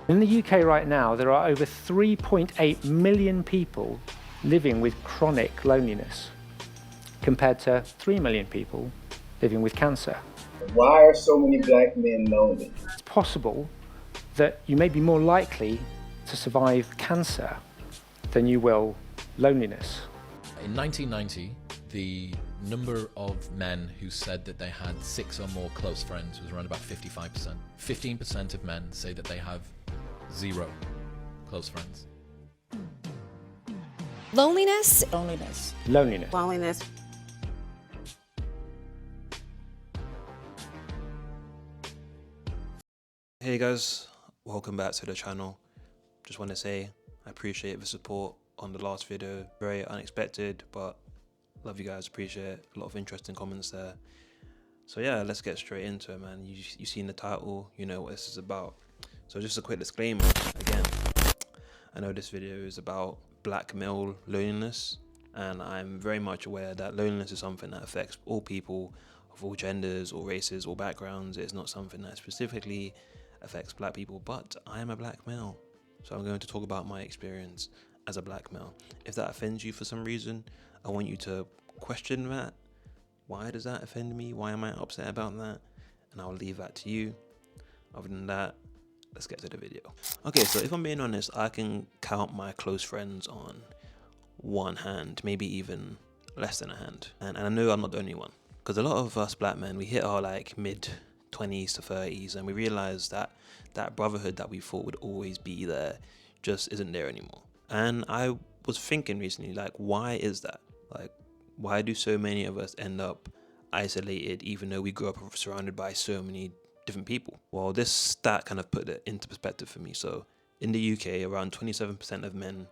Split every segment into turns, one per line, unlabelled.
In the UK right now, there are over 3.8 million people living with chronic loneliness, compared to 3 million people living with cancer.
Why are so many black men lonely?
It's possible that you may be more likely to survive cancer than you will loneliness.
In 1990, the number of men who said that they had 6 or more close friends was around about 55%. 15% of men say that they have 0 close friends.
Loneliness.
Loneliness.
Loneliness.
Loneliness.
Hey guys, welcome back to the channel. Just want to say I appreciate the support on the last video. Very unexpected, but love you guys, appreciate it. A lot of interesting comments there. So yeah, let's get straight into it, man. You seen the title, you know what this is about. So just a quick disclaimer again. I know this video is about black male loneliness, and I'm very much aware that loneliness is something that affects all people of all genders, all races, all backgrounds. It's not something that specifically affects black people, but I am a black male, so I'm going to talk about my experience as a black male. If that offends you for some reason, I want you to question that. Why does that offend me? Why am I upset about that? And I'll leave that to you. Other than that, let's get to the video. Okay, so if I'm being honest, I can count my close friends on one hand, maybe even less than a hand. And I know I'm not the only one, because a lot of us black men, we hit our like mid 20s to 30s, and we realize that that brotherhood that we thought would always be there just isn't there anymore. And I was thinking recently, like, why is that? Like, why do so many of us end up isolated even though we grew up surrounded by so many different people? Well, this stat kind of put it into perspective for me. So in the UK, around 27% of men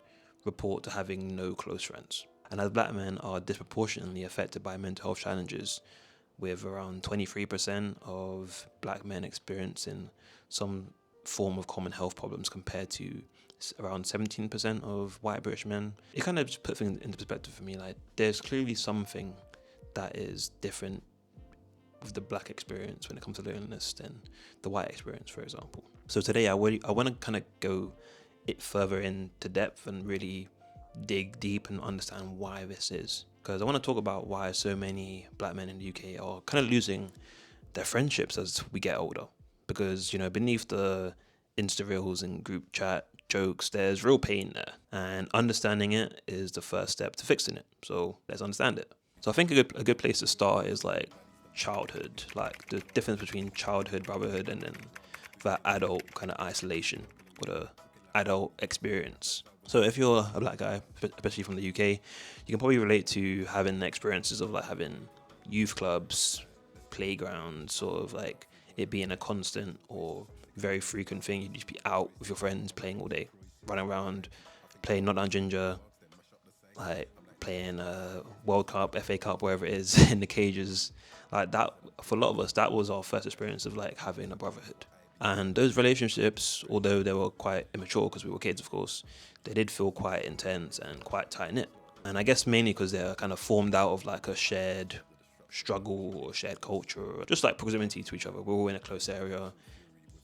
report to having no close friends, and as black men are disproportionately affected by mental health challenges, with around 23% of black men experiencing some form of common health problems compared to around 17% of white British men. It kind of just put things into perspective for me. Like, there's clearly something that is different with the black experience when it comes to loneliness than the white experience, for example. So today I want to kind of go it further into depth and really dig deep and understand why this is. Because I want to talk about why so many black men in the UK are kind of losing their friendships as we get older. Because, you know, beneath the Insta reels and group chat jokes, there's real pain there. And understanding it is the first step to fixing it. So let's understand it. So I think a good place to start is like childhood, like the difference between childhood brotherhood and then that adult kind of isolation or the adult experience. So if you're a black guy, especially from the UK, you can probably relate to having experiences of like having youth clubs, playgrounds, sort of like it being a constant or very frequent thing. You'd just be out with your friends playing all day, running around, playing Not Down Ginger, like playing World Cup, FA Cup, wherever it is, in the cages. Like that, for a lot of us, that was our first experience of like having a brotherhood. And those relationships, although they were quite immature because we were kids, of course, they did feel quite intense and quite tight-knit. And I guess mainly because they're kind of formed out of like a shared struggle or shared culture, or just like proximity to each other. We're all in a close area,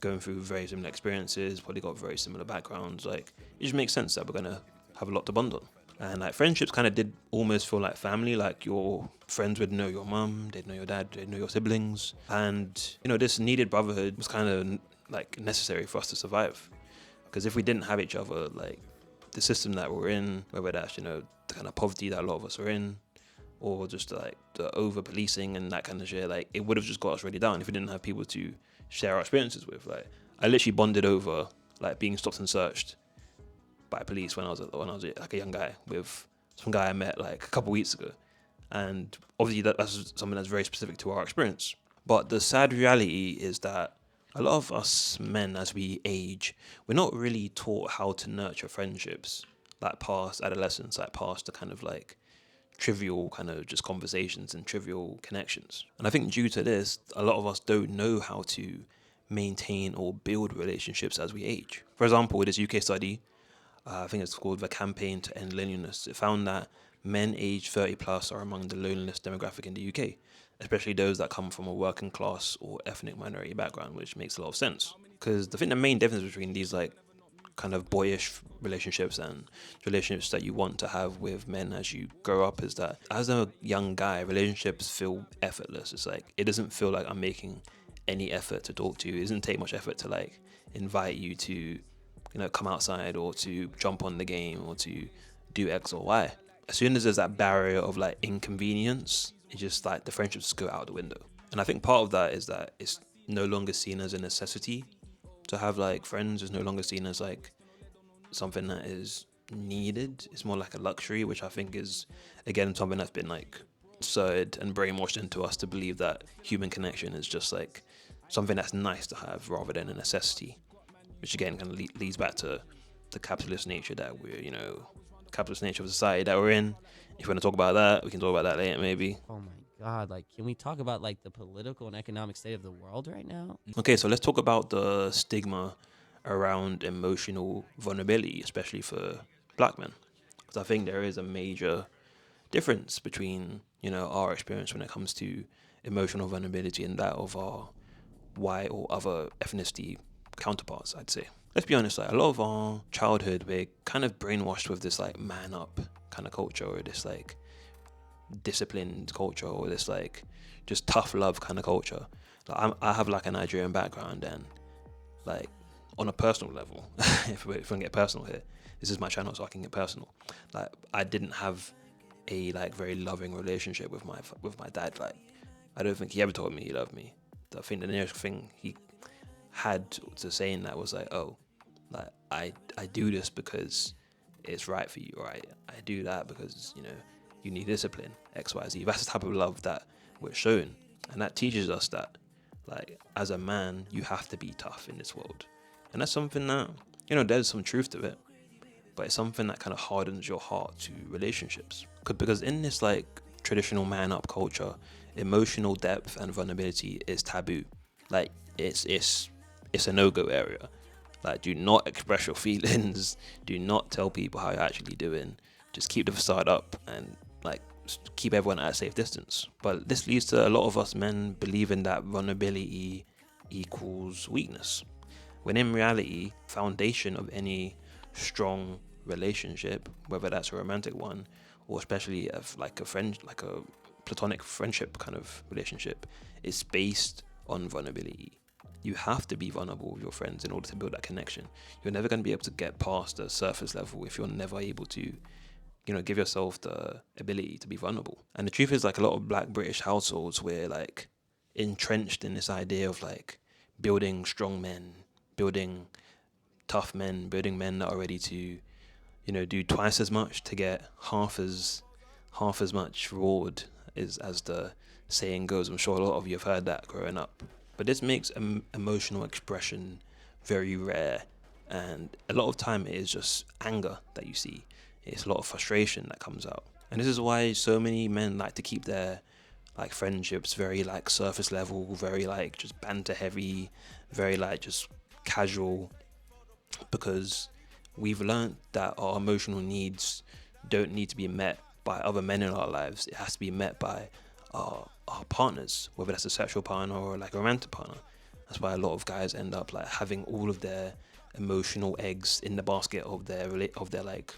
going through very similar experiences, probably got very similar backgrounds. Like, it just makes sense that we're gonna have a lot to bond on. And like friendships kind of did almost feel like family. Like your friends would know your mum, they'd know your dad, they'd know your siblings. And, you know, this needed brotherhood was kind of like necessary for us to survive. Because if we didn't have each other, like the system that we're in, whether that's, you know, the kind of poverty that a lot of us are in, or just like the over policing and that kind of shit, like it would have just got us really down if we didn't have people to share our experiences with. Like, I literally bonded over like being stopped and searched by police when I was like a young guy with some guy I met like a couple weeks ago. And obviously that's something that's very specific to our experience. But the sad reality is that a lot of us men, as we age, we're not really taught how to nurture friendships, like past adolescence, like past the kind of like trivial kind of just conversations and trivial connections. And I think due to this, a lot of us don't know how to maintain or build relationships as we age. For example, with this UK study, I think it's called the Campaign to End Loneliness. It found that men aged 30 plus are among the loneliest demographic in the UK. especially those that come from a working class or ethnic minority background, which makes a lot of sense. Because I think the main difference between these like kind of boyish relationships and relationships that you want to have with men as you grow up is that as a young guy, relationships feel effortless. It's like, it doesn't feel like I'm making any effort to talk to you. It doesn't take much effort to like invite you to, you know, come outside or to jump on the game or to do X or Y. As soon as there's that barrier of like inconvenience, it's just like the friendships go out the window. And I think part of that is that it's no longer seen as a necessity to have like friends. Is no longer seen as like something that is needed. It's more like a luxury, which I think is again something that's been like inserted and brainwashed into us to believe that human connection is just like something that's nice to have rather than a necessity, which again kind of leads back to the capitalist nature that we're, you know, capitalist nature of society that we're in. If you want to talk about that, we can talk about that later maybe.
Oh my God, like, can we talk about like the political and economic state of the world right now?
Okay, so let's talk about the stigma around emotional vulnerability, especially for black men. Because I think there is a major difference between, you know, our experience when it comes to emotional vulnerability and that of our white or other ethnicity counterparts, I'd say. Let's be honest, like a lot of our childhood, we're kind of brainwashed with this like man up kind of culture, or this like disciplined culture, or this like just tough love kind of culture. Like I have like a Nigerian background, and like on a personal level, if we can get personal here, this is my channel so I can get personal. Like I didn't have a like very loving relationship with my dad. Like I don't think he ever told me he loved me. I think the nearest thing he had to saying that was like, oh, like I do this because it's right for you, or I do that because, you know, you need discipline, X, Y, Z. That's the type of love that we're shown. And that teaches us that, like, as a man, you have to be tough in this world. And that's something that, you know, there's some truth to it, but it's something that kind of hardens your heart to relationships. Because in this, like, traditional man-up culture, emotional depth and vulnerability is taboo. Like, it's a no-go area. Like, do not express your feelings. Do not tell people how you're actually doing. Just keep the facade up and, like, keep everyone at a safe distance. But this leads to a lot of us men believing that vulnerability equals weakness, when in reality, foundation of any strong relationship, whether that's a romantic one or especially like a friend, like a platonic friendship kind of relationship, is based on vulnerability. You have to be vulnerable with your friends in order to build that connection. You're never going to be able to get past the surface level if you're never able to, you know, give yourself the ability to be vulnerable. And the truth is, like, a lot of Black British households, we're like entrenched in this idea of like building strong men, building tough men, building men that are ready to, you know, do twice as much to get half as much reward, as the saying goes. I'm sure a lot of you have heard that growing up. But this makes emotional expression very rare, and a lot of time it is just anger that you see. It's a lot of frustration that comes out. And this is why so many men like to keep their like friendships very like surface level, very like just banter heavy, very like just casual, because we've learned that our emotional needs don't need to be met by other men in our lives. It has to be met by our partners, whether that's a sexual partner or like a romantic partner. That's why a lot of guys end up like having all of their emotional eggs in the basket of their like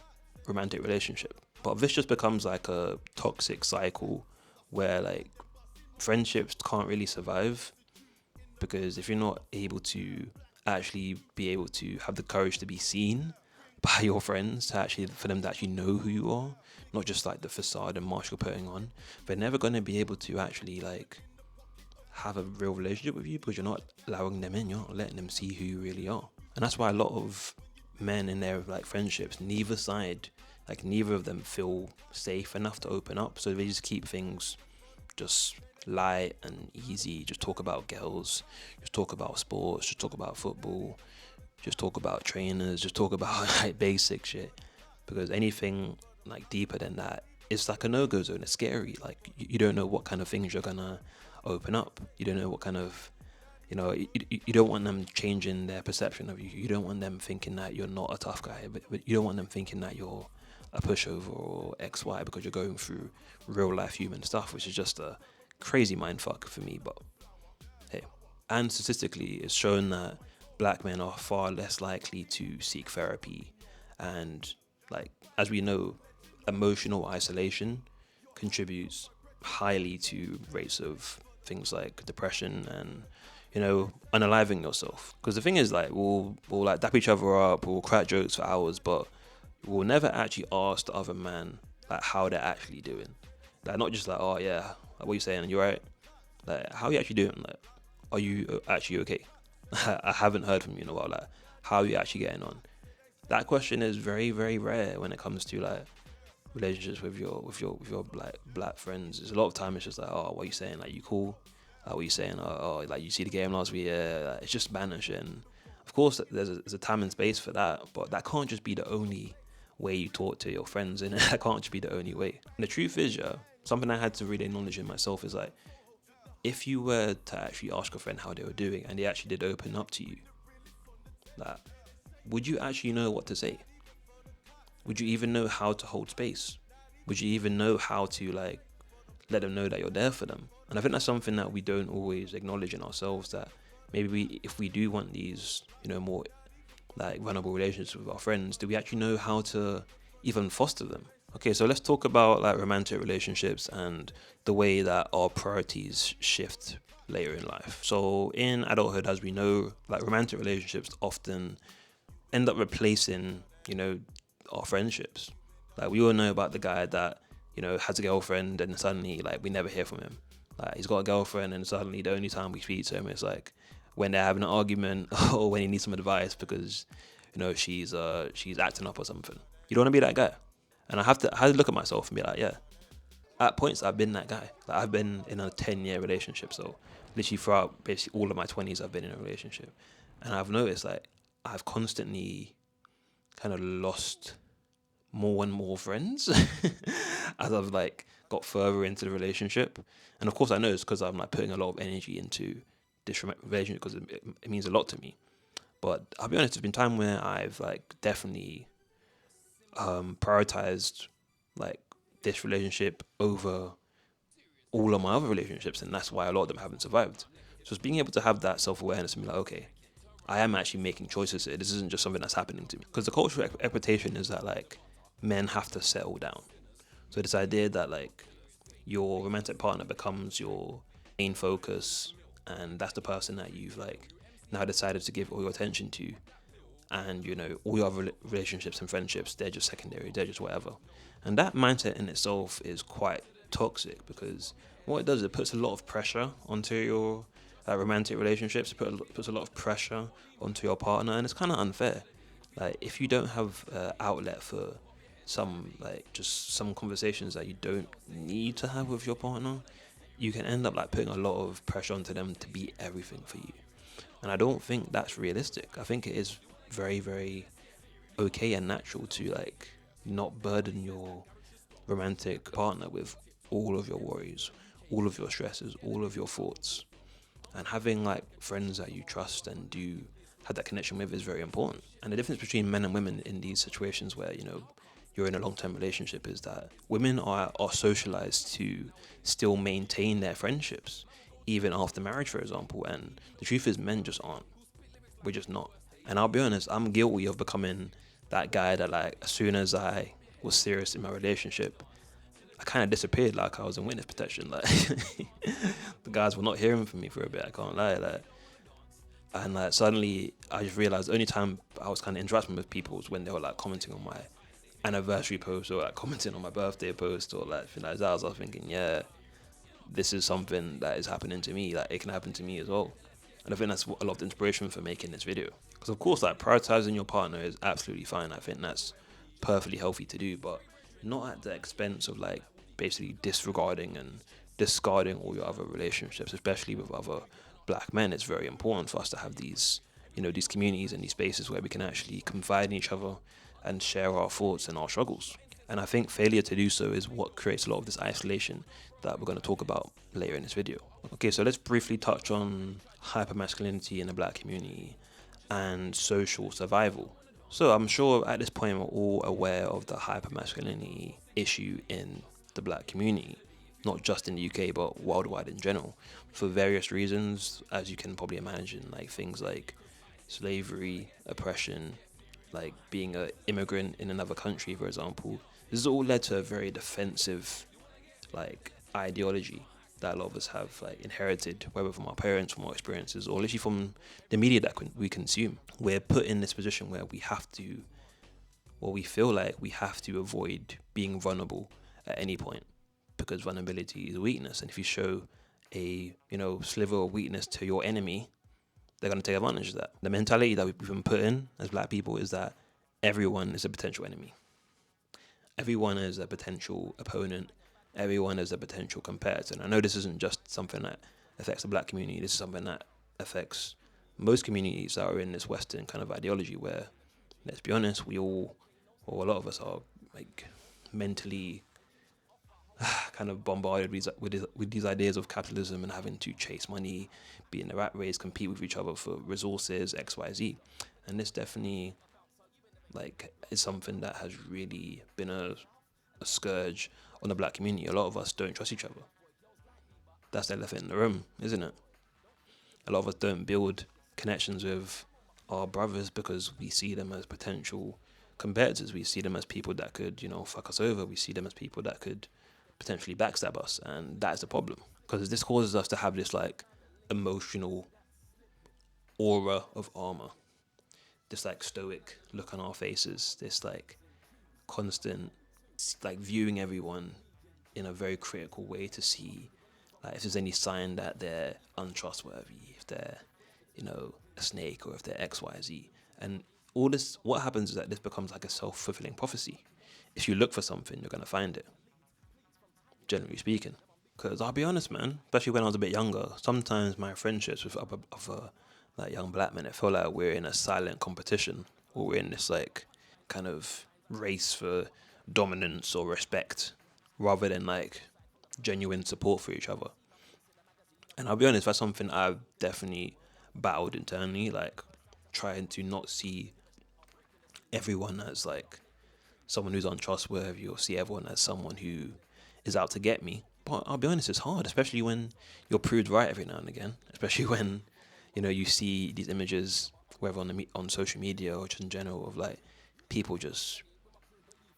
romantic relationship. But this just becomes like a toxic cycle where like friendships can't really survive, because if you're not able to actually be able to have the courage to be seen by your friends, to actually, for them to actually know who you are, not just like the facade and mask you're putting on, they're never going to be able to actually like have a real relationship with you, because you're not allowing them in, you're not letting them see who you really are. And that's why a lot of men in their like friendships, neither of them feel safe enough to open up, so they just keep things just light and easy. Just talk about girls, just talk about sports, just talk about football, just talk about trainers, just talk about like basic shit, because anything like deeper than that, it's like a no-go zone. It's scary. Like you don't know what kind of things you're gonna open up. You don't know what kind of, you know, you don't want them changing their perception of you. You don't want them thinking that you're not a tough guy, but you don't want them thinking that you're a pushover or XY, because you're going through real life human stuff, which is just a crazy mindfuck for me, but hey. And statistically, it's shown that black men are far less likely to seek therapy, and like, as we know, emotional isolation contributes highly to rates of things like depression and, you know, unaliving yourself. Because the thing is, like, we'll like dap each other up, we'll crack jokes for hours, but we'll never actually ask the other man like how they're actually doing. Like, not just like, oh yeah, like, what you saying, you right? Like, how are you actually doing? Like, are you actually okay? I haven't heard from you in a while. Like, how are you actually getting on? That question is very, very rare when it comes to like relationships with your like black friends. There's a lot of time it's just like, oh, what are you saying? Like, you cool? What are you saying? Oh, like, you see the game last week? Yeah, like, it's just banter shit. And of course, there's a time and space for that, but that can't just be the only way you talk to your friends, and that can't just be the only way. And the truth is, yeah, something I had to really acknowledge in myself is like, if you were to actually ask a friend how they were doing and they actually did open up to you, like, would you actually know what to say? Would you even know how to hold space? Would you even know how to like let them know that you're there for them? And I think that's something that we don't always acknowledge in ourselves, that maybe if we do want these, you know, more like vulnerable relationships with our friends, do we actually know how to even foster them? Okay, so let's talk about like romantic relationships and the way that our priorities shift later in life. So in adulthood, as we know, like romantic relationships often end up replacing, you know, our friendships. Like, we all know about the guy that, you know, has a girlfriend and suddenly like we never hear from him. Like, he's got a girlfriend and suddenly the only time we speak to him is like when they're having an argument or when he needs some advice because, you know, she's acting up or something. You don't want to be that guy. And I had to look at myself and be like, yeah, at points I've been that guy. Like, I've been in a 10-year relationship, so literally throughout basically all of my 20s I've been in a relationship, and I've noticed like I've constantly kind of lost more and more friends as I've like got further into the relationship. And of course I know it's because I'm like putting a lot of energy into this relationship because it means a lot to me. But I'll be honest, there's been time where I've like definitely prioritized like this relationship over all of my other relationships, and that's why a lot of them haven't survived. So it's being able to have that self-awareness and be like, okay, I am actually making choices here. This isn't just something that's happening to me. Because the cultural expectation is that like men have to settle down. So this idea that like your romantic partner becomes your main focus, and that's the person that you've like now decided to give all your attention to, and you know, all your other relationships and friendships, they're just secondary, they're just whatever. And that mindset in itself is quite toxic, because what it does, it puts a lot of pressure onto your romantic relationships. It puts a lot of pressure onto your partner, and it's kind of unfair. Like, if you don't have outlet for some like just some conversations that you don't need to have with your partner, you can end up like putting a lot of pressure onto them to be everything for you. And I don't think that's realistic. I think it is very, very okay and natural to like not burden your romantic partner with all of your worries, all of your stresses, all of your thoughts. And having like friends that you trust and do have that connection with is very important. And the difference between men and women in these situations where, you know, you're in a long-term relationship is that women are socialized to still maintain their friendships even after marriage, for example. And the truth is, men just aren't. We're just not. And I'll be honest, I'm guilty of becoming that guy that like as soon as I was serious in my relationship, I kind of disappeared like I was in witness protection. Like the guys were not hearing from me for a bit, I can't lie. Like, and like suddenly I just realized the only time I was kind of interacting with people was when they were like commenting on my anniversary post or like commenting on my birthday post or like things like that. I was thinking, yeah, this is something that is happening to me. Like, it can happen to me as well. And I think that's a lot of the inspiration for making this video. Because of course, like, prioritizing your partner is absolutely fine. I think that's perfectly healthy to do, but not at the expense of like basically disregarding and discarding all your other relationships, especially with other black men. It's very important for us to have these, you know, these communities and these spaces where we can actually confide in each other and share our thoughts and our struggles. And I think failure to do so is what creates a lot of this isolation that we're going to talk about later in this video. Okay, so let's briefly touch on hypermasculinity in the black community and social survival. So I'm sure at this point we're all aware of the hypermasculinity issue in the black community. not just in the UK but worldwide in general, for various reasons, as you can probably imagine, like things like slavery, oppression, like being an immigrant in another country, for example. This has all led to a very defensive like ideology that a lot of us have like inherited, whether from our parents, from our experiences, or literally from the media that we consume. We're put in this position where we have to, or we feel like we have to avoid being vulnerable at any point, because vulnerability is weakness, and if you show a sliver of weakness to your enemy, they're going to take advantage of that. The mentality that we've been put in as black people is that everyone is a potential enemy. Everyone is a potential opponent. Everyone is a potential competitor. And I know this isn't just something that affects the black community. This is something that affects most communities that are in this Western kind of ideology where, let's be honest, we all, or a lot of us are like mentally kind of bombarded with these ideas of capitalism and having to chase money, be in the rat race, compete with each other for resources, X, Y, Z. And this definitely like is something that has really been a scourge on the black community. A lot of us don't trust each other. That's the elephant in the room, isn't it? A lot of us don't build connections with our brothers because we see them as potential competitors. We see them as people that could, fuck us over. We see them as people that could potentially backstab us, and that's the problem, because this causes us to have this like emotional aura of armor, this like stoic look on our faces, this like constant like viewing everyone in a very critical way to see like if there's any sign that they're untrustworthy, if they're a snake, or if they're XYZ. And all this, what happens is that this becomes like a self-fulfilling prophecy. If you look for something, you're going to find it, generally speaking. Because I'll be honest, man, especially when I was a bit younger, sometimes my friendships with other like young black men, it felt like we're in a silent competition, or we're in this like kind of race for dominance or respect, rather than like genuine support for each other. And I'll be honest, that's something I've definitely battled internally, like trying to not see everyone as like someone who's untrustworthy, or see everyone as someone who is out to get me. But I'll be honest, it's hard, especially when you're proved right every now and again, especially when you see these images, whether on social media or just in general, of like people just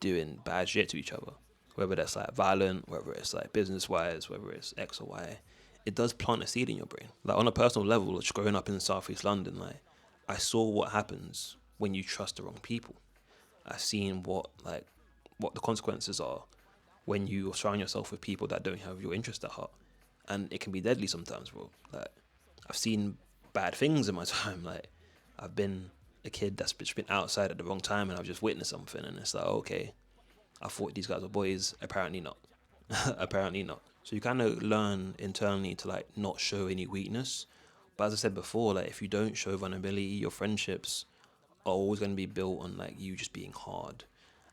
doing bad shit to each other, whether that's like violent, whether it's like business wise, whether it's X or Y. It does plant a seed in your brain. Like on a personal level, just growing up in Southeast London, like I saw what happens when you trust the wrong people. I've seen what the consequences are when you surround yourself with people that don't have your interest at heart, and it can be deadly sometimes, bro. Like I've seen bad things in my time. Like I've been a kid that's just been outside at the wrong time, and I've just witnessed something, and it's like, okay, I thought these guys were boys. Apparently not. Apparently not. So you kind of learn internally to like not show any weakness. But as I said before, like if you don't show vulnerability, your friendships are always going to be built on like you just being hard,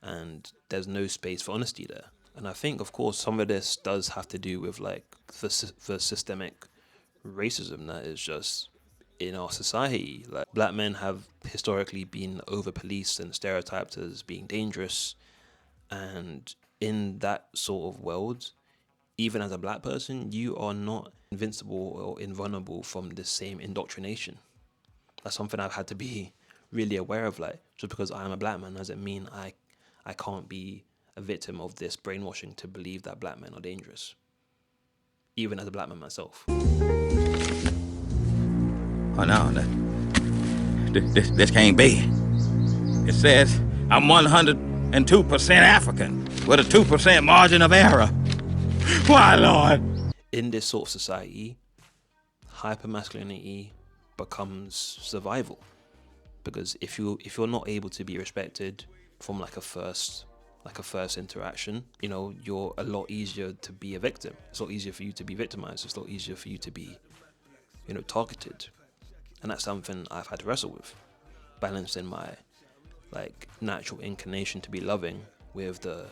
and there's no space for honesty there. And I think, of course, some of this does have to do with like the systemic racism that is just in our society. Like black men have historically been over-policed and stereotyped as being dangerous, and in that sort of world, even as a black person, you are not invincible or invulnerable from the same indoctrination. That's something I've had to be really aware of. Like, just because I am a black man doesn't mean I can't be a victim of this brainwashing to believe that black men are dangerous, even as a black man myself.
Oh no, this can't be. It says I'm 102% African with a 2% margin of error. Why, Lord?
In this sort of society, hypermasculinity becomes survival, because if you're not able to be respected from like a first interaction, you're a lot easier to be a victim. It's a lot easier for you to be victimized. It's a lot easier for you to be, targeted. And that's something I've had to wrestle with, balancing my like natural inclination to be loving with the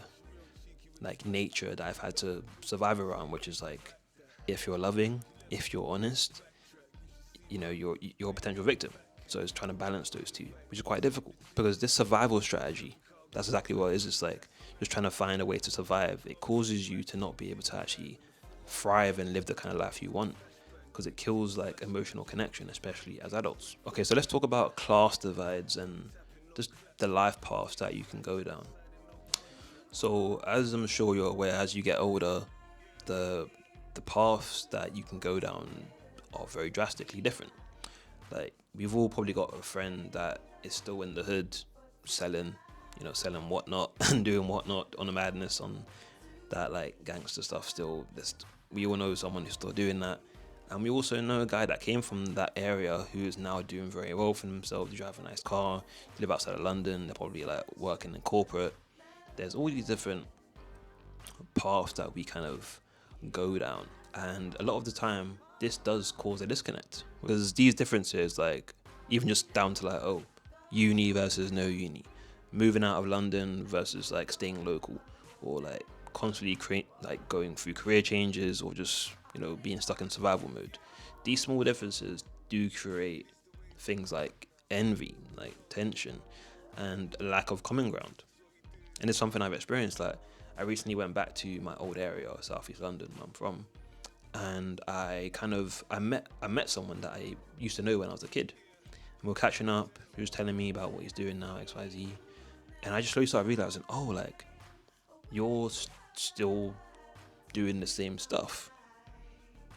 like nature that I've had to survive around, which is like, if you're loving, if you're honest, you're a potential victim. So it's trying to balance those two, which is quite difficult, because this survival strategy, that's exactly what it is. It's like just trying to find a way to survive. It causes you to not be able to actually thrive and live the kind of life you want, because it kills like emotional connection, especially as adults. Okay, so let's talk about class divides and just the life paths that you can go down. So as I'm sure you're aware, as you get older, the paths that you can go down are very drastically different. Like, we've all probably got a friend that is still in the hood selling whatnot and doing whatnot on a madness, on that like gangster stuff still. We all know someone who's still doing that. And we also know a guy that came from that area who is now doing very well for himself. They drive a nice car, they live outside of London, they're probably like working in corporate. There's all these different paths that we kind of go down. And a lot of the time, this does cause a disconnect. Because these differences, like, even just down to like, oh, uni versus no uni, moving out of London versus like staying local, or like constantly going through career changes, or just, you know, being stuck in survival mode. These small differences do create things like envy, like tension, and a lack of common ground. And it's something I've experienced. Like, I recently went back to my old area, Southeast London, where I'm from, and I met someone that I used to know when I was a kid. And we were catching up. He was telling me about what he's doing now, XYZ, and I just slowly started realizing, oh, like, you're still doing the same stuff.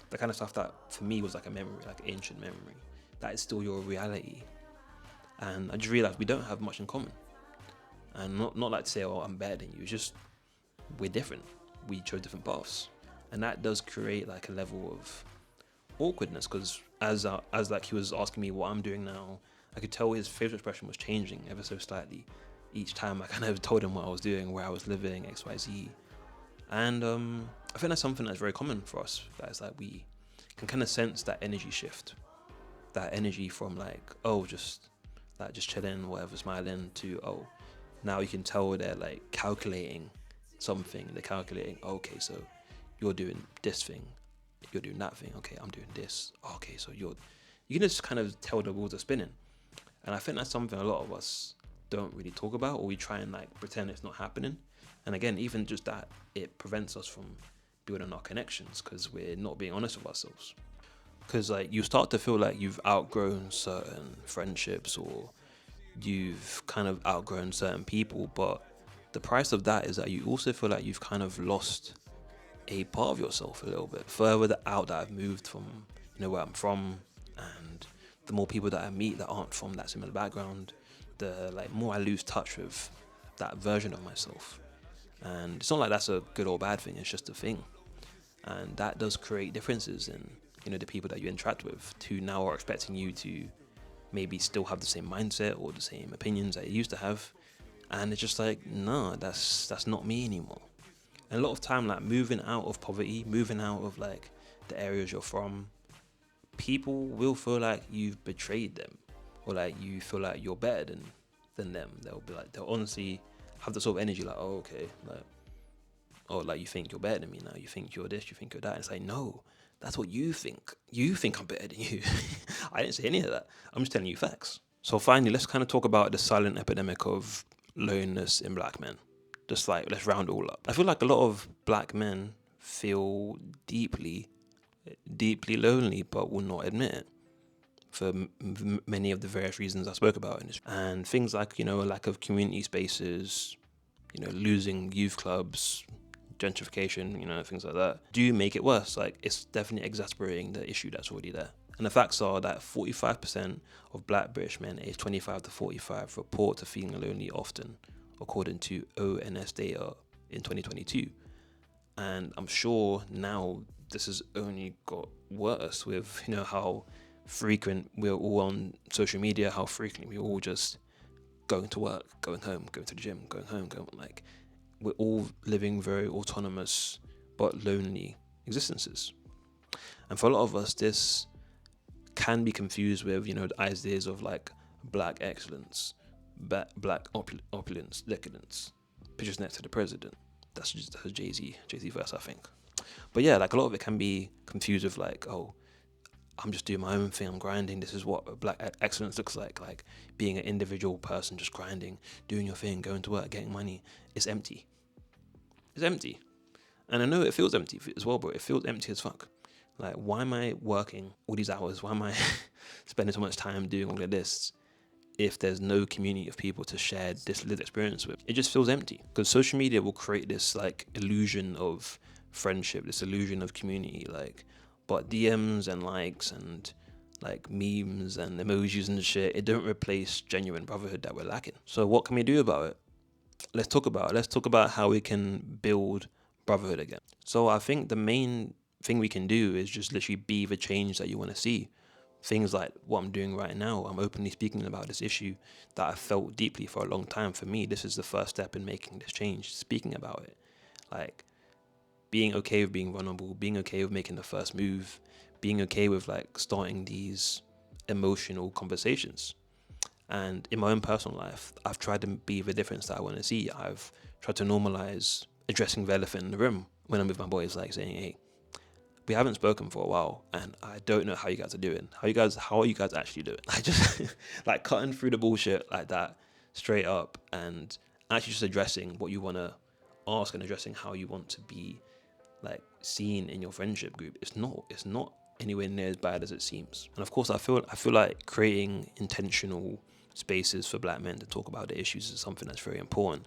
The kind of stuff that for me was like a memory, like an ancient memory, that is still your reality. And I just realized we don't have much in common. And not like to say, oh, I'm better than you. It's just, we're different. We chose different paths. And that does create like a level of awkwardness, because as like he was asking me what I'm doing now, I could tell his facial expression was changing ever so slightly each time I kind of told him what I was doing, where I was living, XYZ. And I think that's something that's very common for us guys. Like, we can kind of sense that energy shift, that energy from like, oh, just chilling, whatever, smiling, to, oh, now you can tell they're like calculating something. They're calculating, okay, so you're doing this thing, you're doing that thing, okay, I'm doing this, okay, so you can just kind of tell the wheels are spinning. And I think that's something a lot of us don't really talk about, or we try and like pretend it's not happening. And again, even just that, it prevents us from building our connections, because we're not being honest with ourselves. Because like, you start to feel like you've outgrown certain friendships, or you've kind of outgrown certain people, but the price of that is that you also feel like you've kind of lost a part of yourself a little bit. Further out that I've moved from, you know, where I'm from, and the more people that I meet that aren't from that similar background, the like more I lose touch with that version of myself. And it's not like that's a good or bad thing, it's just a thing. And that does create differences in, you know, the people that you interact with, who now are expecting you to maybe still have the same mindset or the same opinions that you used to have. And it's just like, no, that's not me anymore. And a lot of time, like, moving out of poverty, moving out of like the areas you're from, people will feel like you've betrayed them, or like you feel like you're better than them. They'll honestly have the sort of energy like, oh, okay, like, oh, like, you think you're better than me now, you think you're this, you think you're that. And it's like, no, that's what you think. You think I'm better than you. I didn't say any of that. I'm just telling you facts. So finally, let's kind of talk about the silent epidemic of loneliness in black men. Just like, let's round it all up. I feel like a lot of black men feel deeply, deeply lonely, but will not admit it, for many of the various reasons I spoke about in this. And things like, you know, a lack of community spaces, you know, losing youth clubs, gentrification, you know, things like that, do make it worse. Like, it's definitely exacerbating the issue that's already there. And the facts are that 45% of black British men aged 25 to 45 report to feeling lonely often, according to ONS data in 2022. And I'm sure now this has only got worse with, you know, how frequent we're all on social media, how frequently we're all just going to work, going home, going to the gym, going home, like, we're all living very autonomous but lonely existences. And for a lot of us, this can be confused with, you know, the ideas of like black excellence, black opulence, decadence, pictures next to the president. That's just a Jay-Z verse, I think. But yeah, like, a lot of it can be confused with like, oh, I'm just doing my own thing, I'm grinding, this is what black excellence looks like being an individual person, just grinding, doing your thing, going to work, getting money. It's empty. It's empty. And I know it feels empty as well, bro. It feels empty as fuck. Like, why am I working all these hours? Why am I spending so much time doing all of this if there's no community of people to share this lived experience with? It just feels empty, because social media will create this like illusion of friendship, this illusion of community, like, but DMs and likes and like memes and emojis and shit, it don't replace genuine brotherhood that we're lacking. So what can we do about it? Let's talk about it. Let's talk about how we can build brotherhood again. So I think the main thing we can do is just literally be the change that you want to see. Things like what I'm doing right now. I'm openly speaking about this issue that I felt deeply for a long time. For me, this is the first step in making this change, speaking about it. Like, being okay with being vulnerable, being okay with making the first move, being okay with like starting these emotional conversations. And in my own personal life, I've tried to be the difference that I want to see. I've tried to normalize addressing the elephant in the room when I'm with my boys, like saying, hey, we haven't spoken for a while and I don't know how you guys are doing. How are you guys actually doing? I just like cutting through the bullshit like that straight up and actually just addressing what you want to ask and addressing how you want to be like seen in your friendship group. It's not anywhere near as bad as it seems. And of course I feel like creating intentional spaces for black men to talk about the issues is something that's very important.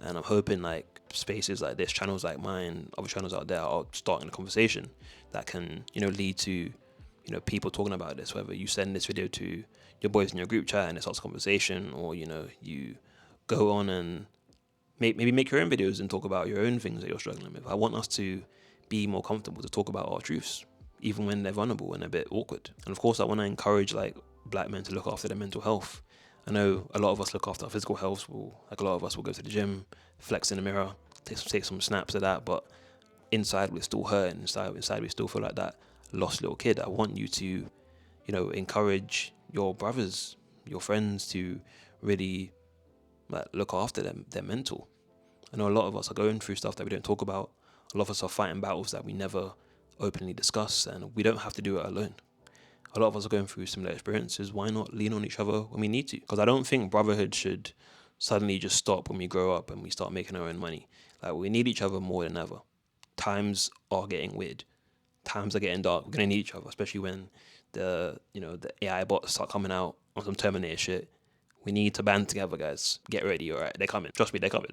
And I'm hoping like spaces like this, channels like mine, other channels out there are starting a conversation that can, lead to, people talking about this, whether you send this video to your boys in your group chat and it starts a conversation, or, you go on and maybe make your own videos and talk about your own things that you're struggling with. I want us to be more comfortable to talk about our truths, even when they're vulnerable and a bit awkward. And of course, I want to encourage like black men to look after their mental health. I know a lot of us look after our physical health. A lot of us will go to the gym, flex in the mirror, take some snaps of that, but inside we're still hurting. Inside we still feel like that lost little kid. I want you to, encourage your brothers, your friends to really like look after them, their mental. I know a lot of us are going through stuff that we don't talk about. A lot of us are fighting battles that we never openly discuss, and we don't have to do it alone. A lot of us are going through similar experiences. Why not lean on each other when we need to? Because I don't think brotherhood should suddenly just stop when we grow up and we start making our own money. Like, we need each other more than ever. Times are getting weird. Times are getting dark. We're gonna need each other, especially when the AI bots start coming out on some Terminator shit. We need to band together, guys. Get ready, all right? They're coming. Trust me, they're coming.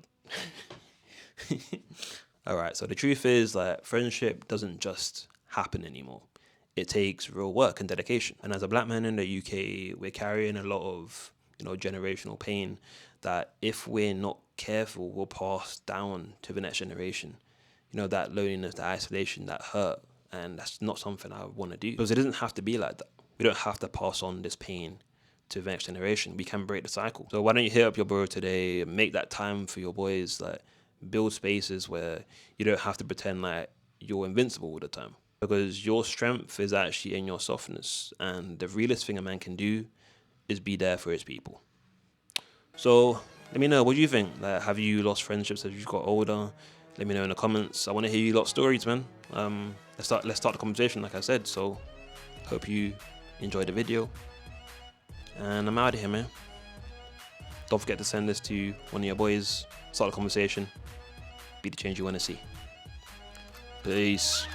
All right, so the truth is that friendship doesn't just happen anymore. It takes real work and dedication. And as a black man in the UK, we're carrying a lot of, generational pain that if we're not careful, will pass down to the next generation. That loneliness, that isolation, that hurt. And that's not something I want to do. Because it doesn't have to be like that. We don't have to pass on this pain to the next generation. We can break the cycle. So why don't you hit up your bro today, make that time for your boys, like build spaces where you don't have to pretend like you're invincible all the time. Because your strength is actually in your softness. And the realest thing a man can do is be there for his people. So let me know, what do you think? Like, have you lost friendships as you got older? Let me know in the comments. I want to hear you lot stories, man. Let's start the conversation, like I said. So hope you enjoyed the video. And I'm out of here, man. Don't forget to send this to one of your boys. Start a conversation. Be the change you want to see. Peace.